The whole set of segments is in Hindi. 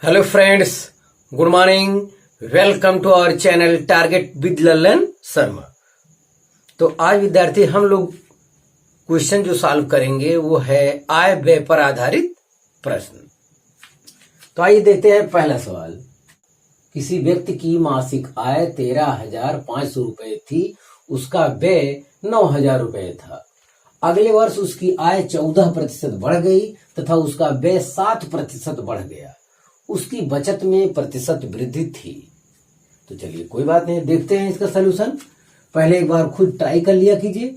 Hello friends, good morning. Welcome to our channel target with Lalan Sharma. तो आज विद्यार्थी हम लोग क्वेश्चन जो सॉल्व करेंगे वो है आय व्यय पर आधारित प्रश्न। तो आइए देखते हैं पहला सवाल। किसी व्यक्ति की मासिक आय 13,500 रुपए थी, उसका व्यय 9,000 रुपए था। अगले वर्ष उसकी आय 14% बढ़ गई तथा उसका व्यय 7% बढ़ गया। उसकी बचत में प्रतिशत वृद्धि थी। तो चलिए कोई बात नहीं, देखते हैं इसका सलूशन। पहले एक बार खुद ट्राई कर लिया कीजिए।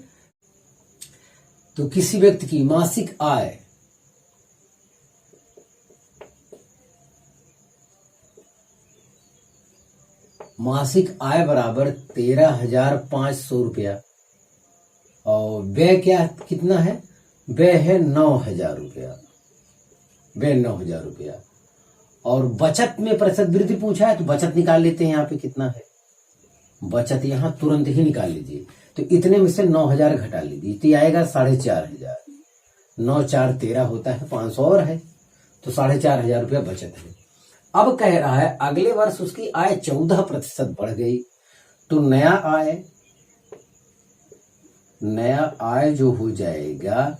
तो किसी व्यक्ति की मासिक आय बराबर 13,500 रुपया और व्यय कितना है? व्यय है 9,000 रुपया। व्यय 9,000 रुपया और बचत में प्रतिशत वृद्धि पूछा है तो बचत निकाल लेते हैं। यहाँ पे कितना है बचत, यहाँ तुरंत ही निकाल लीजिए। तो इतने में से 9,000 घटा लीजिए तो ये आएगा 4,500। 9 4 13 होता है, 500 और है तो 4,500 रुपया बचत है। अब कह रहा है अगले वर्ष उसकी आय 14% बढ़ गई। तो नया आय जो हो जाएगा,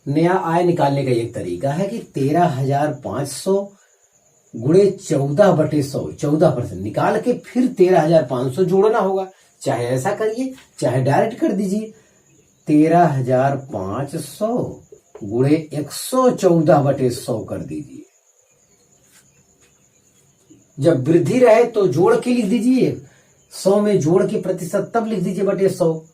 नया आय निकालने का एक तरीका है कि 13,500 गुणे 14/100, 14% निकाल के फिर 13,500 जोड़ना होगा। चाहे ऐसा करिए चाहे डायरेक्ट कर दीजिए। 13,500 गुणे 114/100 कर दीजिए। जब वृद्धि रहे तो जोड़ के लिख दीजिए, 100 में जोड़ के प्रतिशत तब लिख दीजिए बटे 100।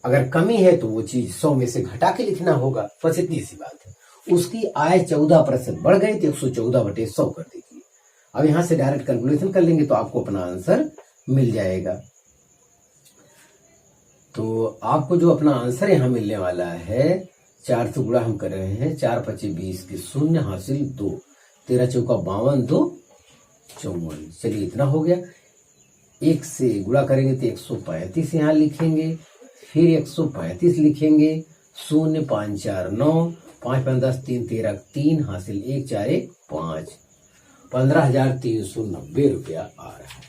अगर कमी है तो वो चीज 100 में से घटा के लिखना होगा। बस इतनी सी बात है। उसकी आय 14% बढ़ गई तो 114/100 कर दीजिए। अब यहां से डायरेक्ट कैलकुलेशन कर लेंगे तो आपको अपना आंसर मिल जाएगा। तो आपको जो अपना आंसर यहां मिलने वाला है, 4 से गुणा हम कर रहे हैं, 4 25 20 के 0 हासिल 2, 13 चौका 52, 2 54। चलिए इतना हो गया। 1 से गुणा करेंगे तो 135 यहां लिखेंगे, फिर 135 लिखेंगे, 0 5 4 9, 5 5 10 3 13 3 हासिल 1 4 1 5, 15,390 रुपया आ रहा है।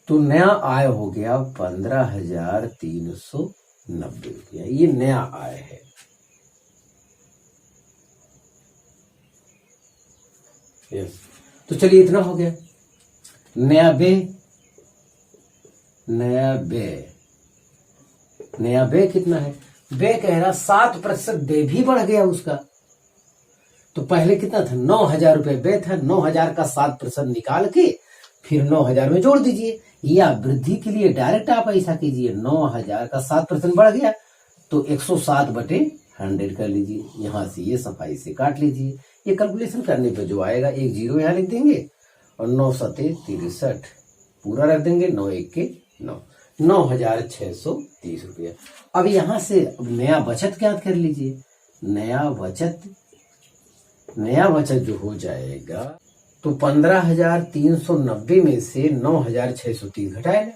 तो नया आय हो गया 15,390 रुपया। ये नया आय है। यस, तो चलिए इतना हो गया। नया व्यय कितना है? व्यय कह रहा 7% व्यय भी बढ़ गया उसका। तो पहले कितना था? 9,000 रुपये व्यय था। 9,000 का 7% निकाल के फिर 9,000 में जोड़ दीजिए, या वृद्धि के लिए डायरेक्ट आप ऐसा कीजिए। 9,000 का 7% बढ़ गया तो 107/100 कर लीजिए। यहां से ये सफाई से काट लीजिए। ये कैलकुलेशन करने पे जो आएगा, एक 0 यहां लिख देंगे और 9 7 63 पूरा रख देंगे। 9 1 के 9, 9,630 रुपया। अब यहां से नया बचत ज्ञात कर लीजिए। नया बचत जो हो जाएगा, तो 15,390 में से 9,630 घटाएगा।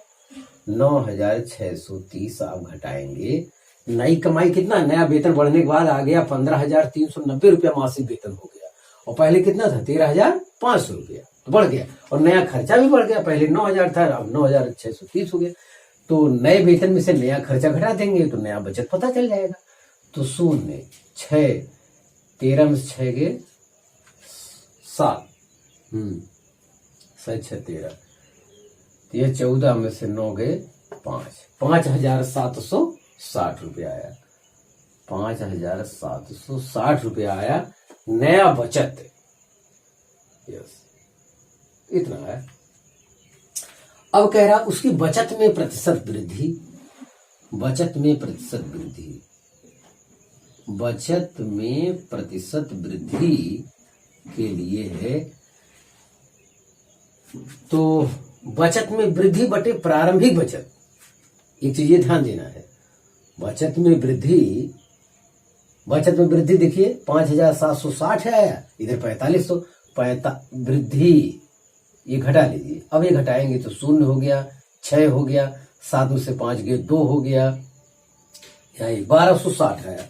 9,630 आप घटाएंगे। नई कमाई कितना? नया वेतन बढ़ने के बाद आ गया 15,390 रुपया मासिक वेतन हो गया। और पहले कितना था? 13,500 रुपया, तो बढ़ गया। और नया खर्चा भी बढ़ गया। पहले 9,000 था, अब 9,630 हो गया। तो नए वेतन में से नया खर्चा घटा देंगे तो नया बचत पता चल जाएगा। तो 0 6 13 में 6 गए 7, 6 6 13, ये 14 में से 9 गए 5, 5,760 रुपया आया। 5,760 रुपया आया नया बचत। यस, इतना है। अब कह रहा उसकी बचत में प्रतिशत वृद्धि। बचत में प्रतिशत वृद्धि के लिए है, तो बचत में वृद्धि बटे प्रारंभिक बचत। एक चीज ये ध्यान देना है, बचत में वृद्धि देखिए 5,760 है आया, इधर 4,500 वृद्धि, ये घटा लीजिए। अब ये घटाएंगे तो 0 हो गया, 6 हो गया, 7 में से 5 गए 2 हो गया, यहाँ 1260 आया।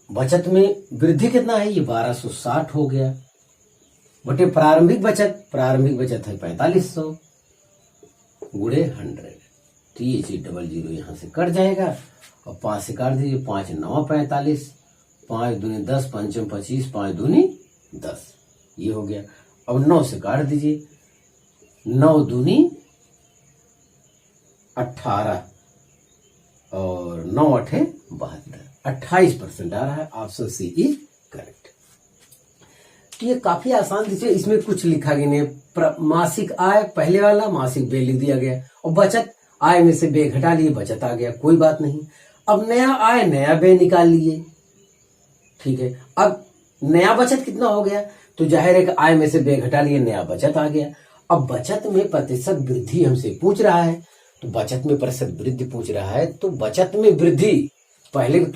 बचत में वृद्धि कितना है? ये 1260 हो गया। बटे प्रारंभिक बचत है 4500 गुणे 100। तो ये चीज 00 यहां से कट जाएगा और 5 से काट दीजिए, 5 9 45, 5 दूनी 10, 5 25, 5 दूनी 10, ये हो गया। अब 9 से काट दीजिए, 9 दूनी 18 और 9 8 72, 28% आ रहा है। Option C is correct. तो ये काफी आसान दीजिए, इसमें कुछ लिखा गया नहीं। मासिक आय पहले वाला, मासिक व्यय लिख दिया गया, और बचत आय में से व्यय घटा लिए, बचत आ गया, कोई बात नहीं। अब नया आय नया व्यय निकाल लिए, ठीक है। अब नया बचत कितना हो गया, तो जाहिर है कि आय में से व्यय घटा लिए, नया बचत आ गया। अब बचत में प्रतिशत वृद्धि हमसे पूछ रहा है, तो बचत में प्रतिशत वृद्धि पूछ रहा है, तो बचत में वृद्धि पहले की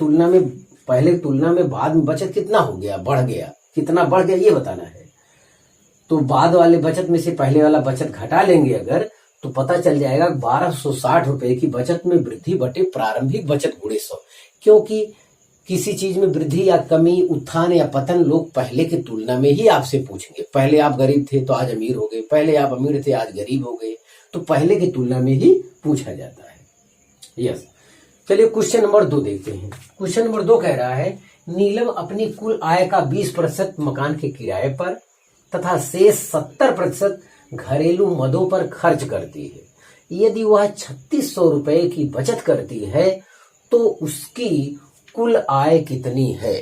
तुलना में बाद में बचत कितना हो गया, बढ़ गया, कितना बढ़ गया ये बताना है। तो बाद वाले बचत में से पहले वाला बचत घटा लेंगे अगर, तो पता चल जाएगा 1260 रुपए की बचत में वृद्धि बटे प्रारंभिक बचत गुणे 100। क्योंकि किसी चीज में वृद्धि या कमी, उत्थान या पतन लोग पहले की तुलना में ही आपसे पूछेंगे। पहले आप गरीब थे तो आज अमीर हो गए, पहले आप अमीर थे आज गरीब हो गए, तो पहले की तुलना में ही पूछा जाता है। यस, चलिए क्वेश्चन नंबर 2 देखते हैं। क्वेश्चन नंबर 2 कह रहा है, नीलम अपनी कुल आय का 20% मकान के किराए पर तथा शेष 70% घरेलू मदों पर खर्च करती है। यदि वह 3600 रुपए की बचत करती है तो उसकी कुल आय कितनी है।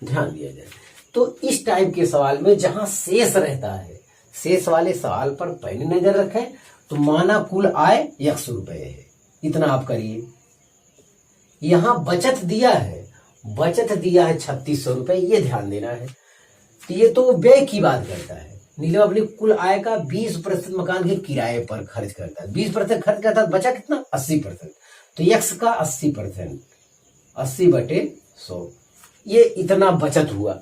ध्यान दिया जाए तो इस टाइप के सवाल में जहां शेष रहता है, शेष वाले सवाल पर पहले नजर रखें। तो माना कुल आय 100 रुपए है, इतना आप करिए। यहां बचत दिया है 3600 रुपए, ये ध्यान देना है। तो ये तो व्यय की बात करता है। नीलम अपनी कुल आय का 20% मकान के किराए पर खर्च करता है, 20% खर्च करता है, बचा कितना 80%। तो x का 80%, 80 बटे 100, ये इतना बचत हुआ।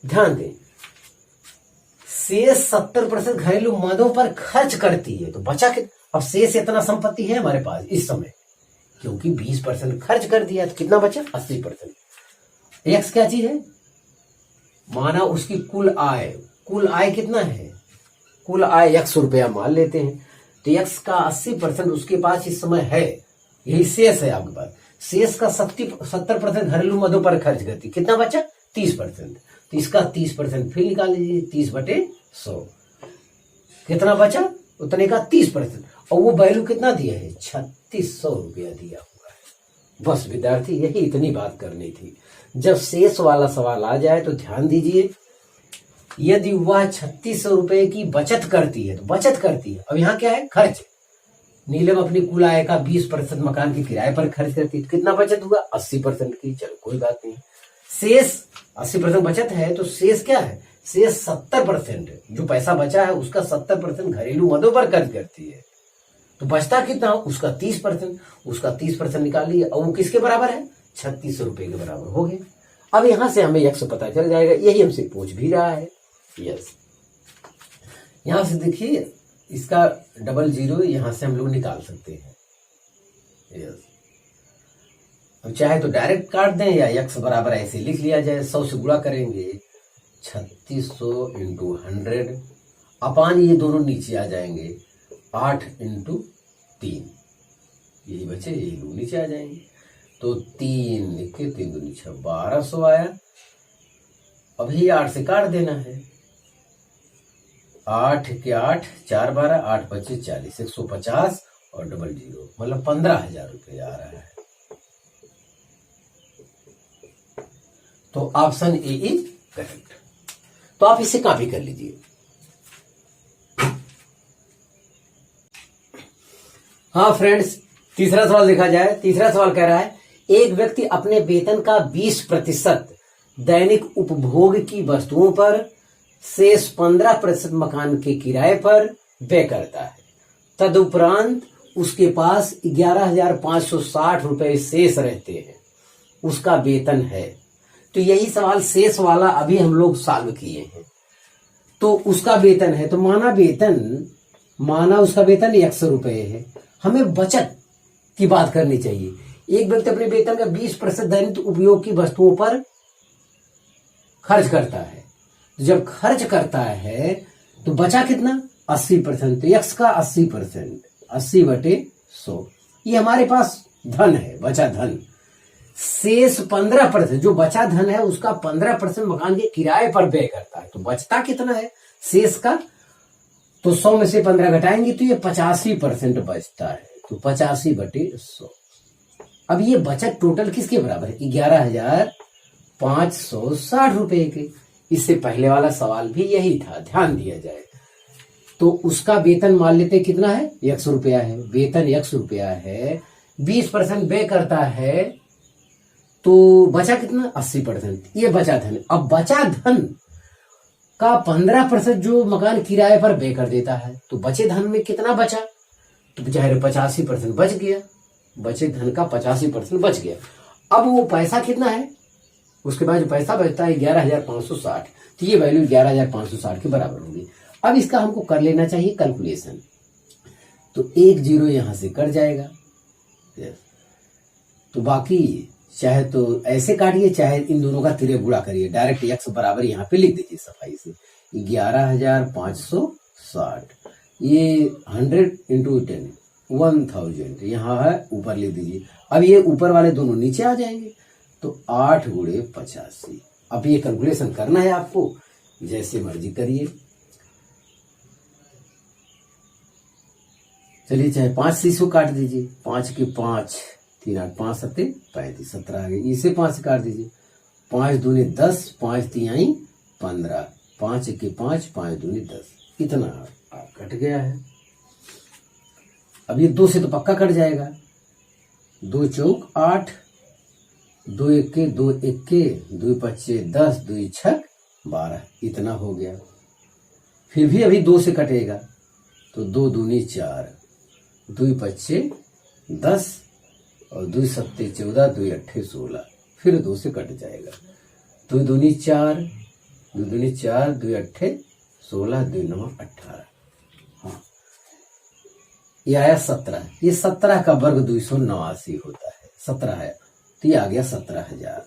ध्यान दें, शेष 70% घरेलू मदों पर खर्च करती है, तो बचा कितना। अब शेष इतना संपत्ति है हमारे पास इस समय, क्योंकि 20% खर्च कर दिया, तो कितना बचा 80%। x क्या चीज है, माना उसकी कुल आय कितना है, कुल आय 100 रुपया मान लेते हैं। तो x का 80% उसके पास इस समय है, यही शेष है आपके पास। शेष का 70% घरेलू मदों पर खर्च करती, कितना बचा 30%। तो इसका 30% फिर निकाल लीजिए, 30 बटे 100, कितना बचा उतने का 30%। और वो वैल्यू कितना दिया है 3600 रुपया दिया हुआ है। बस विद्यार्थी यही इतनी बात करनी थी। जब शेष वाला सवाल आ जाए तो ध्यान दीजिए, यदि वह 3600 रुपए की बचत करती है, तो बचत करती है। अब यहाँ क्या है, खर्च। नीलम अपनी कुल आय का 20% मकान के किराए पर खर्च करती है, तो कितना बचत हुआ 80% की। चलो कोई बात नहीं, शेष 80% बचत है, तो शेष क्या है, शेष 70% जो पैसा बचा है उसका 70% घरेलू मदों पर खर्च करती है। तो बचता कितना, उसका 30% निकाल लिया, और वो किसके बराबर है 3600 रुपए के बराबर हो गया। अब यहां से हमें x पता चल जाएगा, यही हमसे पूछ भी रहा है। यस, यहां से देखिए इसका 00 यहां से हम लोग निकाल सकते हैं। यस, अब चाहे तो डायरेक्ट काट दें या x बराबर ऐसे लिख लिया जाए। 100 से गुणा करेंगे, 3600 इंटू 100 अपान ये दोनों नीचे आ जाएंगे, 8 इंटू 3, यही बचे, यही लोग नीचे आ जाएंगे। तो 3 लिख के 3 दूनी 6, 1200 आया। अभी 8 से काट देना है, 8 के 8 4 12, 8 25 40, 150 और 00 मतलब 15,000 रुपये आ रहा है। तो ऑप्शन ए इज करेक्ट। तो आप इसे कॉपी कर लीजिए। हाँ फ्रेंड्स, तीसरा सवाल देखा जाए। तीसरा सवाल कह रहा है, एक व्यक्ति अपने वेतन का 20% दैनिक उपभोग की वस्तुओं पर, शेष 15% मकान के किराए पर व्यय करता है। तदुपरांत उसके पास 11,560 रुपए शेष रहते हैं, उसका वेतन है। तो यही सवाल शेष वाला अभी हम लोग सॉल्व किए हैं। तो उसका वेतन है, तो माना उसका वेतन 100 रुपए है। हमें बचत की बात करनी चाहिए। एक व्यक्ति अपने वेतन का 20% दैनिक उपयोग की वस्तुओं पर खर्च करता है, जब खर्च करता है तो बचा कितना 80%, तो x का 80%, 80/100 ये हमारे पास धन है, बचा धन। शेष 15%, जो बचा धन है उसका 15% मकान के किराए पर व्यय करता है, तो बचता कितना है शेष का, तो 100 में से 15 घटाएंगे तो ये 85% बचता है, तो 85/100। अब ये बचत टोटल किसके बराबर है, 11,560 रुपए के। इससे पहले वाला सवाल भी यही था, ध्यान दिया जाए। तो उसका वेतन मान लेते कितना है, 100 रुपया है, वेतन 100 रुपया है, 20% व्यय करता है, तो बचा कितना 80%, ये बचा धन। अब बचा धन का 15% जो मकान किराए पर व्यय कर देता है, तो बचे धन में कितना बचा, तो जाहिर 85% बच गया, बचे धन का 85% बच गया। अब वो पैसा कितना है, उसके बाद जो पैसा बचता है 11,560, तो ये वैल्यू 11,560 के बराबर होगी। अब इसका हमको कर लेना चाहिए कैलकुलेशन, तो 1 0 यहां से कट जाएगा, तो बाकी चाहे तो ऐसे काटिए, चाहे इन दोनों का तिरे गुणा करिए, डायरेक्ट x बराबर यहाँ पे लिख दीजिए सफाई से, 11,560, ये 100 × 10 1000 यहाँ है, ऊपर लिख दीजिए। अब ये ऊपर वाले दोनों नीचे आ जाएंगे, तो 8 × 85। अब ये कैलकुलेशन करना है आपको, जैसे मर्जी करिए। चलिए चाहे 5 से इसको काट दीजिए, 5 के 5, 3 8 5 7 35, 17 आ गए, इसे 5 से काट दीजिए, 5 दूनी 10, 5 3 15, 5 के 5, 5 दूनी 10, इतना कट गया है। अब ये 2 से तो पक्का कट जाएगा, 2 चौक 8, 2 1 2 1 2 5 10, 2 6 12, इतना हो गया। फिर भी अभी 2 से कटेगा, तो 2 दूनी 4, 2 5 10 और 2 7 14, 2 8 16, फिर 2 से कट जाएगा, 2 दूनी 4, 2 दूनी 4, 2 8 16, 2 9 18, हाँ ये आया 17। ये 17 का वर्ग 289 होता है, 17 है, तो ये आ गया 17,000।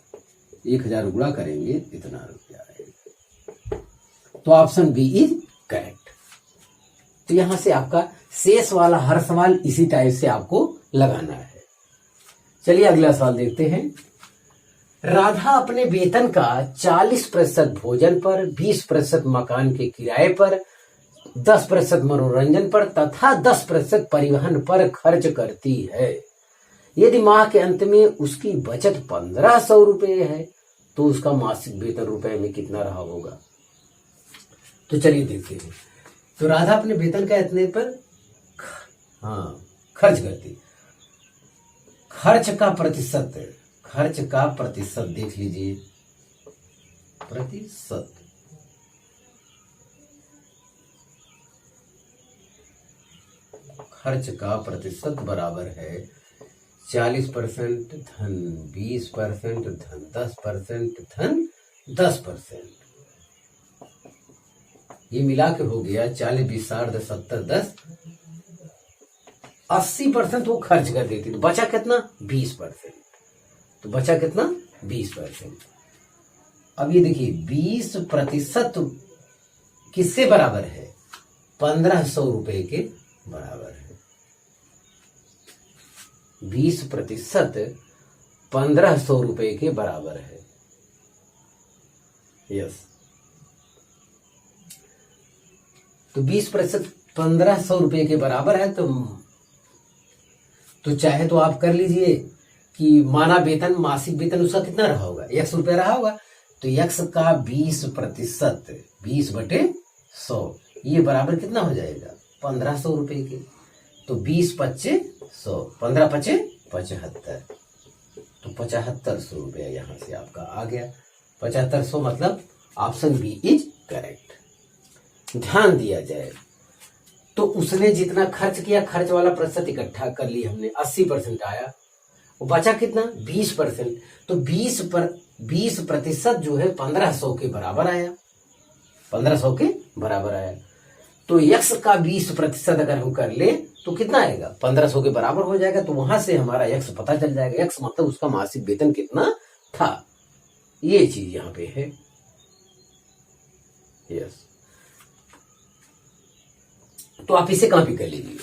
1,000 गुणा करेंगे इतना रुपया आएगा, तो ऑप्शन बी इज करेक्ट। तो यहां से आपका शेष वाला हर सवाल इसी टाइप से आपको लगाना है। चलिए अगला सवाल देखते हैं। राधा अपने वेतन का 40% भोजन पर, 20% मकान के किराए पर, 10% मनोरंजन पर तथा 10% परिवहन पर खर्च करती है। यदि माह के अंत में उसकी बचत 1500 रुपये है, तो उसका मासिक वेतन रुपए में कितना रहा होगा। तो चलिए देखते हैं। तो राधा अपने वेतन का इतने पर खर्च करती, खर्च का प्रतिशत देख लीजिए, प्रतिशत, खर्च का प्रतिशत बराबर है 40% धन, 20% धन, 10% धन, 10%, ये मिला के हो गया 40 20 60 70 10, 80% वो खर्च कर देती, तो बचा कितना 20%, तो बचा कितना 20%। अब ये देखिए 20% किससे बराबर है, 1500 रुपए के बराबर है। 20% 1500 रुपए के बराबर है, यस। तो 20% 1500 रुपए के बराबर है, तो चाहे तो आप कर लीजिए कि माना वेतन, मासिक वेतन उसका कितना रहा होगा, 100 रुपया रहा होगा, तो 100 का 20%, 20/100, ये बराबर कितना हो जाएगा 1500 रुपए के। तो 20 25 100, 15 25 75, तो 7500 रुपया यहां से आपका आ गया। 7500 मतलब ऑप्शन बी इज करेक्ट। ध्यान दिया जाए तो उसने जितना खर्च किया, खर्च वाला प्रतिशत इकट्ठा कर लिया हमने, 80% आया, वो बचा कितना 20%, तो 20% जो है 1500 के बराबर आया, 1500 के बराबर आया। तो यक्स का 20% अगर हम कर ले तो कितना आएगा, 1500 के बराबर हो जाएगा। तो वहां से हमारा यक्स पता चल जाएगा, यक्स मतलब उसका मासिक वेतन कितना था, ये चीज यहाँ पे है। यस, तो आप इसे कॉपी कर लीजिए।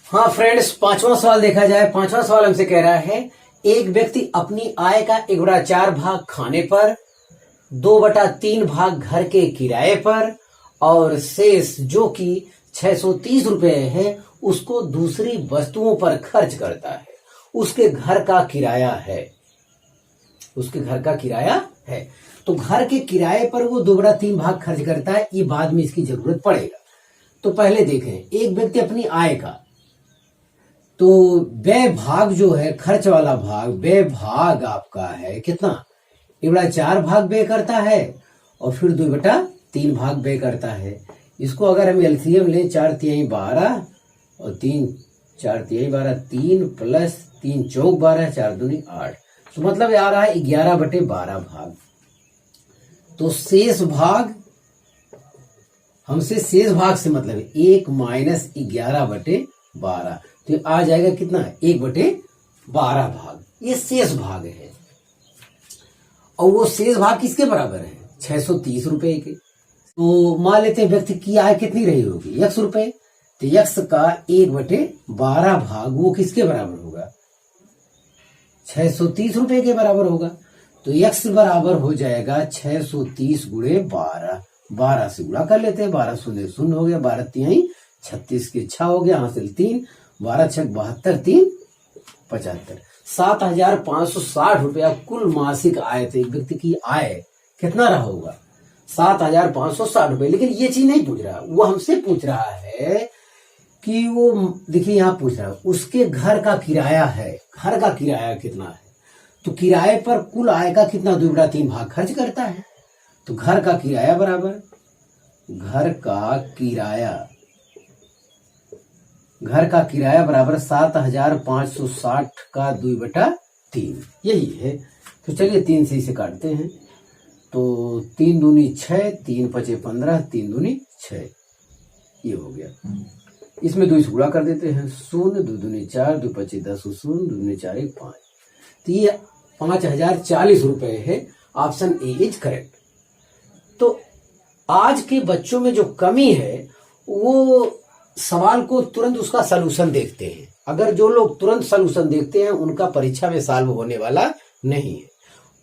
हाँ फ्रेंड्स, पांचवा सवाल देखा जाए। पांचवा सवाल हमसे कह रहा है एक व्यक्ति अपनी आय का 1/4 भाग खाने पर, 2/3 भाग घर के किराए पर और शेष जो कि 630 रुपए है उसको दूसरी वस्तुओं पर खर्च करता है। उसके घर का किराया है, उसके घर का किराया है। तो घर के किराए पर वो 2/3 भाग खर्च करता है, ये बाद में इसकी जरूरत पड़ेगा। तो पहले देखें, एक व्यक्ति अपनी आय का, तो व्यय भाग जो है, खर्च वाला भाग, व्यय भाग आपका है कितना, 1/4 भाग व्यय करता है और फिर 2/3 भाग व्यय करता है। इसको अगर हम एलसीएम लें, 4 तिहाई 12 और 3 4 तिहाई 12, 3 प्लस 3 चौक 12, 4 दूनी 8, तो मतलब आ रहा है 11/12 भाग। तो शेष भाग, हमसे शेष भाग से मतलब 1 माइनस 11/12, तो आ जाएगा कितना, 1/12 भाग। ये शेष भाग है और वो शेष भाग किसके बराबर है, 630 रुपए के। तो मान लेते हैं व्यक्ति की आय कितनी रही होगी, x रुपए, तो x का 1/12 भाग वो किसके बराबर होगा, 630 रुपए के बराबर होगा। तो x बराबर हो जाएगा 630 गुणे 12, 12 से गुणा कर लेते हैं, 12 शून्य शून्य हो गया, 12 तिहाई 36 के 6 हो गया, हासिल 3, 12 छक 72, 3 75, 7,560 रुपया कुल मासिक आय थे। एक व्यक्ति की आय कितना रहा होगा, 7,560 रुपए। लेकिन ये चीज नहीं पूछ रहा, वो हमसे पूछ रहा है कि वो, देखिए यहां पूछ रहा है उसके घर का किराया है, घर का किराया कितना है, तो किराए पर कुल आय का कितना 2/3 भाग खर्च करता है। तो घर का किराया बराबर, घर का किराया बराबर 7,560 का 2/3, यही है। तो चलिए 3 से इसे काटते हैं, तो 3 दूनी 6, 3 पचे 15, 3 दूनी 6, ये हो गया। इसमें 2 से गुणा कर देते हैं, 0 2 दूनी 4, 2 पचे 10, 0 2 दूनी 4 1 5, तो ये 5,040 रुपए है। Option A is correct. तो आज के बच्चों में जो कमी है वो सवाल को तुरंत उसका सलूशन देखते हैं। अगर जो लोग तुरंत सलूशन देखते हैं उनका परीक्षा में सॉल्व होने वाला नहीं है।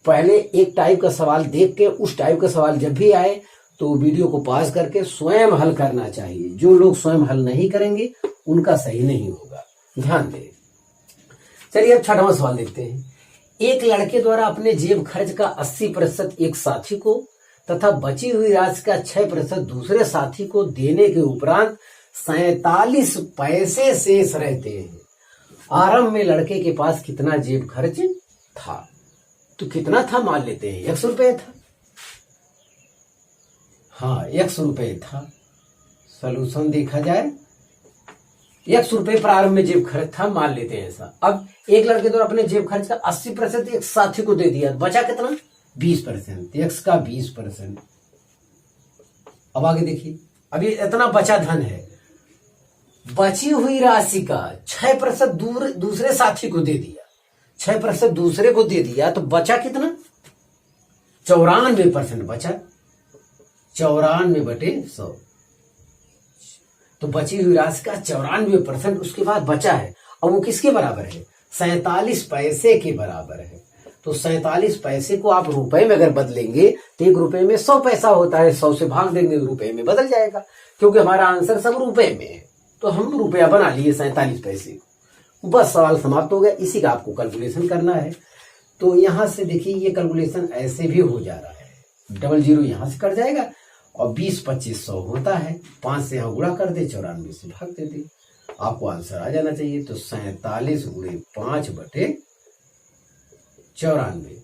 पहले एक टाइप का सवाल देख के उस टाइप का सवाल जब भी आए तो वीडियो को पॉज करके स्वयं हल करना चाहिए। जो लोग स्वयं हल नहीं करेंगे उनका सही नहीं होगा, ध्यान दें। चलिए अब 6वां सवाल देखते हैं। एक लड़के द्वारा अपने जेब खर्च का 80% एक साथी को तथा बची हुई राशि का 6% दूसरे साथी को देने के उपरांत 47 पैसे शेष रहते हैं। आरंभ में लड़के के पास कितना जेब खर्च था, तो कितना था मान लेते हैं, 100 रुपए था। हाँ 100 रुपए था। सलूशन देखा जाए, 100 रुपए प्रारंभ में जेब खर्च था, मान लेते हैं ऐसा। अब एक लड़के द्वारा अपने जेब खर्च का 80% एक साथी को दे दिया, बचा कितना, 20%, x का 20%। अब आगे देखिए, अभी इतना बचा धन है, बची हुई राशि का 6% दूसरे साथी को दे दिया, 6% दूसरे को दे दिया, तो बचा कितना, 94% बचा, 94/100। तो बची हुई राशि का 94% उसके बाद बचा है। अब वो किसके बराबर है, 47 पैसे के बराबर है। तो 47 पैसे को आप रुपए में अगर बदलेंगे तो 1 रुपए में 100 पैसा होता है, 100 से भाग देंगे तो रुपए में बदल जाएगा, क्योंकि हमारा आंसर सब रुपए में है। तो हम रुपया बना लिए 47 पैसे, बस सवाल समाप्त हो गया। इसी का आपको कैलकुलेशन करना है। तो यहां से देखिए ये कैलकुलेशन ऐसे भी हो जा रहा है, 00 यहां से कट जाएगा और 20 25 100 होता है, 5 से यहां गुणा कर दे, 94 से भाग दे दे, आपको आंसर आ जाना चाहिए। तो 47 गुणे 5/94, 94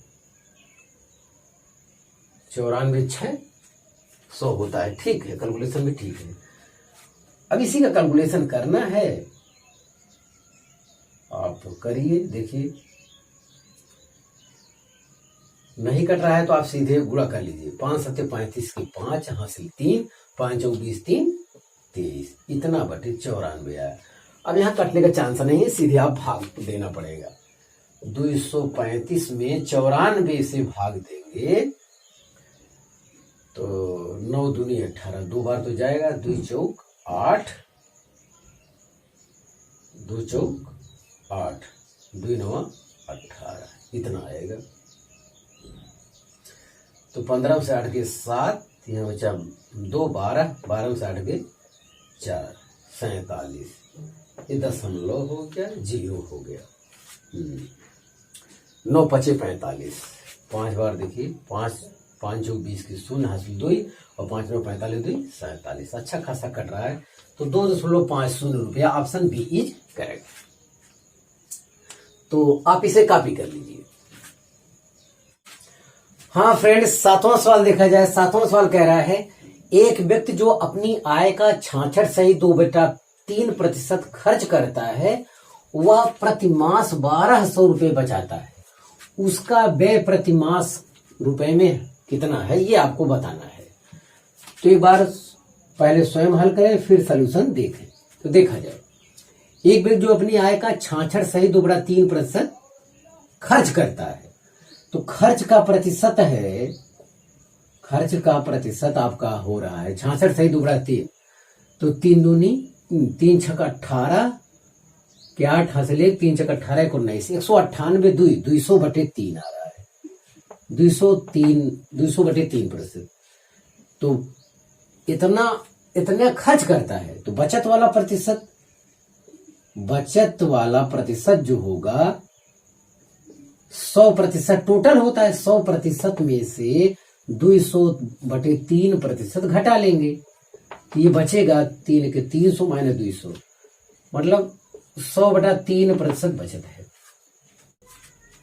6 100 होता है। ठीक है, कैलकुलेशन भी ठीक है। अब इसी का कैलकुलेशन करना है, आप करिए, देखिए नहीं कट रहा है तो आप सीधे गुणा कर लीजिए, 5 7 35 के 5, हासिल 3, 5 चौक 20, 3 23, इतना बटे 94 आया। अब यहाँ कटने का चांस नहीं है, सीधे आप भाग देना पड़ेगा। 235 में 94 से भाग देंगे तो 9 दूनी 18, 2 बार तो जाएगा, 2 चौक 8, 2 चौक 8, 2 9 18, इतना आएगा। तो 15 से 8 के 7, यहाँ बचा 2 12, 12 में से 8 के 4, 47, ये दशमलव हो गया, 0 हो गया। 9 पचे 45, 5 बार देखिए, 5 5 चौक 20 की 0 हासिल 2 और 5 9 45 2 47, अच्छा खासा कट रहा है। तो 2.50 रुपया, ऑप्शन बी इज करेक्ट। तो आप इसे कॉपी कर लीजिए। हाँ फ्रेंड्स, 7वां सवाल देखा जाए। 7वां सवाल कह रहा है एक व्यक्ति जो अपनी आय का 66.2/3% खर्च करता है वह प्रतिमास 1200 रुपये बचाता है, उसका व्यय प्रतिमास रुपए में कितना है ये आपको बताना है। तो एक बार पहले स्वयं हल करें फिर सलूशन देखें। तो देखा जाए एक व्यक्ति जो अपनी आय का 66.2/3% खर्च करता है, तो खर्च का प्रतिशत है, खर्च का प्रतिशत आपका हो रहा है 66.2/3, तो 3 दूनी 3 छक 18 के 8 हासिल 1, 3 छक 18 को 19, 198 200/3 आ रहा है, 200/3%। तो इतना खर्च करता है, तो बचत वाला प्रतिशत जो होगा 100% टोटल होता है, 100% में से 200/3% घटा लेंगे, तो ये बचेगा 3 के 300 माइनस 200, मतलब 100/3% बचत है।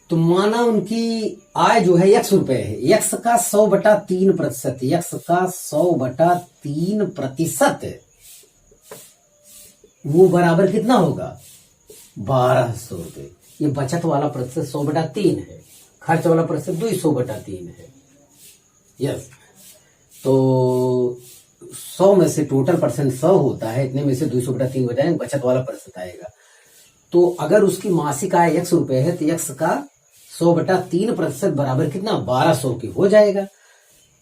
तो माना उनकी आय जो है x रुपए है, x का 100/3%, x का 100/3% वो बराबर कितना होगा 1200 रुपये। ये बचत वाला प्रतिशत 100/3 है, खर्च वाला प्रतिशत 200/3 है। यस, तो 100 में से टोटल परसेंट 100 होता है, इतने में से 200/3 बचाएंगे, बचत वाला प्रतिशत आएगा। तो अगर उसकी मासिक आय x रुपए है तो x का 100/3% बराबर कितना 1200 की हो जाएगा।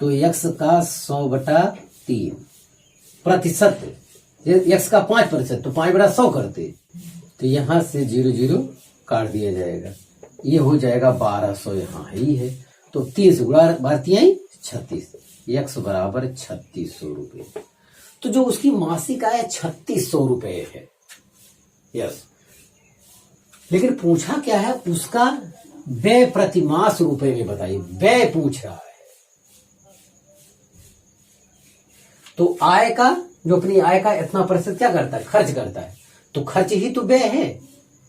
तो x का 100/3%, x का 5%, तो 5/100 करते, तो यहां से 0 0 काट दिया जाएगा, ये हो जाएगा 1200, यहाँ ही है। तो 3 से गुणा 36, x बराबर 3600 रुपये। तो जो उसकी मासिक आय 3600 रुपये है। यस, लेकिन पूछा क्या है, उसका व्यय प्रतिमास रुपए में बताइए, व्यय पूछ रहा है। तो आय का, जो अपनी आय का इतना प्रतिशत क्या करता है, खर्च करता है, तो खर्च ही तो व्यय है,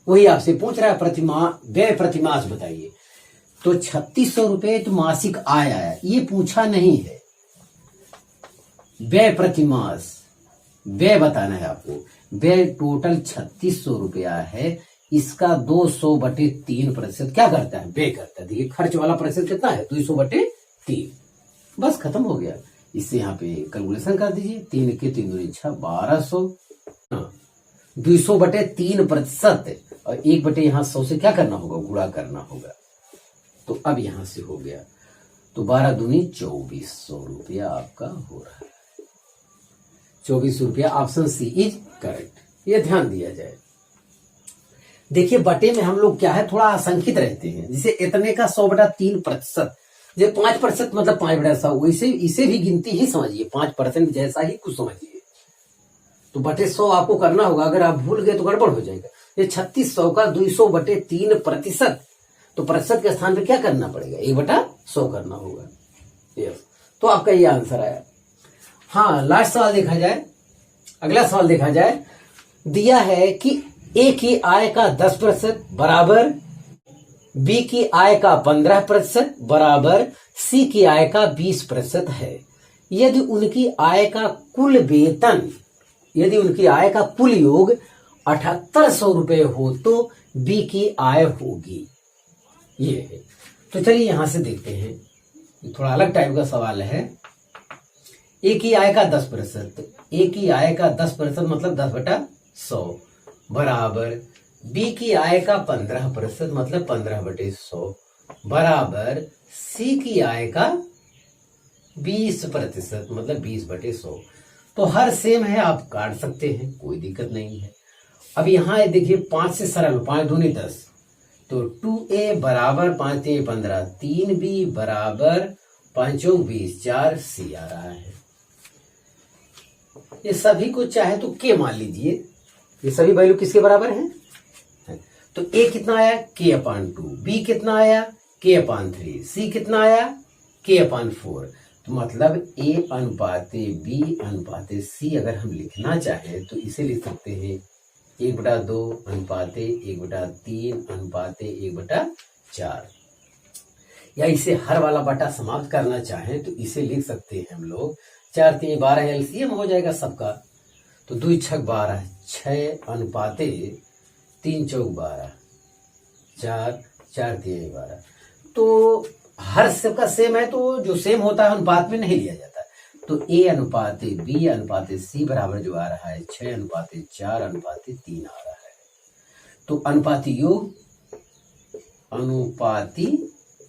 वही आपसे पूछ रहा है। व्यय प्रतिमास बताइए। तो 3600 रुपये तो मासिक आय आया, ये पूछा नहीं है। व्यय प्रतिमास, व्यय बताना है आपको। व्यय टोटल 3600 रुपया है, इसका 200/3% क्या करता है, व्यय करता है। देखिए खर्च वाला प्रतिशत कितना है 200/3, बस खत्म हो गया। इससे यहाँ पे कैलकुलेशन कर दीजिए, 3 के 3 दूनी 6, 1200, 200/3% और 1 यहाँ 100 से क्या करना होगा, गुणा करना होगा। तो अब यहां से हो गया, तो 12 दूनी 2400 रुपया आपका हो रहा है। 2400 रुपया, ऑप्शन सी इज करेक्ट। ये ध्यान दिया जाए। देखिए बटे में हम लोग क्या है, थोड़ा असंख्यित रहते हैं। जैसे इतने का 100/3%, जैसे 5% मतलब 5/100, वैसे इसे भी गिनती ही समझिए, 5% जैसा ही कुछ समझिए। तो बटे 100 आपको करना होगा, अगर आप भूल गए तो गड़बड़ हो जाएगा। ये 3600 का 200/3%, तो प्रतिशत के स्थान पे क्या करना पड़ेगा, 1/100 करना होगा। यस, तो आपका ये आंसर आया। हाँ, लास्ट सवाल देखा जाए, अगला सवाल देखा जाए। दिया है कि ए की आय का 10% बराबर बी की आय का 15% बराबर सी की आय का 20% है। यदि उनकी आय का कुल वेतन, यदि उनकी आय का कुल योग 7800 रुपये हो तो बी की आय होगी। ये है। तो चलिए यहां से देखते हैं, थोड़ा अलग टाइप का सवाल है। ए की आय का 10%, ए की आय का 10% मतलब 10/100 बराबर बी की आय का 15% मतलब 15/100 बराबर सी की आय का 20% मतलब 20/100। तो हर सेम है, आप काट सकते हैं, कोई दिक्कत नहीं है। अब यहां देखिए 5 से सरल, 5 दूनी 10, तो 2a बराबर 5 3 15, 3b बराबर 5 20, 4c आ रहा है। ये सभी को चाहे तो k मान लीजिए, ये सभी वैल्यू किसके बराबर हैं? तो a कितना आया k/2, b कितना आया k/3, c कितना आया k/4। तो मतलब a अनुपात b अनुपात c अगर हम लिखना चाहें तो इसे लिख सकते हैं 1/2 अनुपात 1/3 अनुपात 1/4। या इसे हर वाला बटा समाप्त करना चाहें तो इसे लिख सकते हैं हम लोग 4 3 12 एलसीएम हो जाएगा सबका। तो 2 6 12, 6 अनुपात 3 4 12, 4 4 3 12। तो हर सबका सेम है, तो जो सेम होता है अनुपात में नहीं लिया जाता। तो a अनुपात b अनुपात c बराबर जो आ रहा है 6 अनुपात 4 अनुपात 3 आ रहा है। तो अनुपाती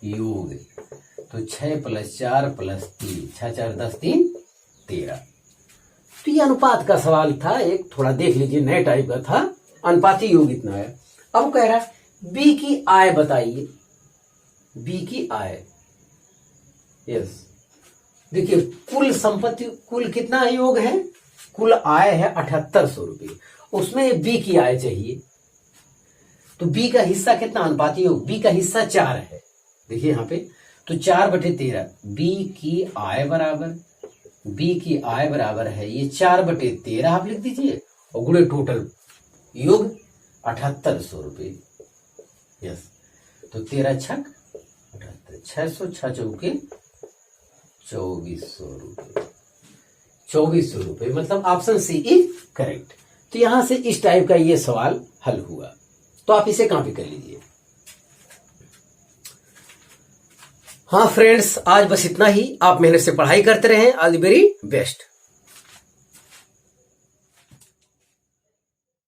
योग तो 6 + 4 + 3, 6 4 10 3 13। तो ये अनुपात का सवाल था, एक थोड़ा देख लीजिए नए टाइप का था। अनुपाती योग इतना है। अब कह रहा है बी की आय बताइए, बी की आय। यस, देखिए कुल संपत्ति, कुल कितना योग है, कुल आय है 7800 रुपये, उसमें बी की आय चाहिए। तो बी का हिस्सा कितना, अनुपाती योग बी का हिस्सा 4 है, देखिए यहां पे। तो 4/13 बी की आय बराबर, बी की आय बराबर है ये 4/13 आप लिख दीजिए और गुणे टोटल योग 7800 रुपये। यस, तो 13 छक 78, 600 6 चौके 2400 रुपये, 2400 रुपये, मतलब ऑप्शन सी इज करेक्ट। तो यहां से इस टाइप का ये सवाल हल हुआ, तो आप इसे कॉपी कर लीजिए। हाँ फ्रेंड्स, आज बस इतना ही। आप मेहनत से पढ़ाई करते रहें। All the very best.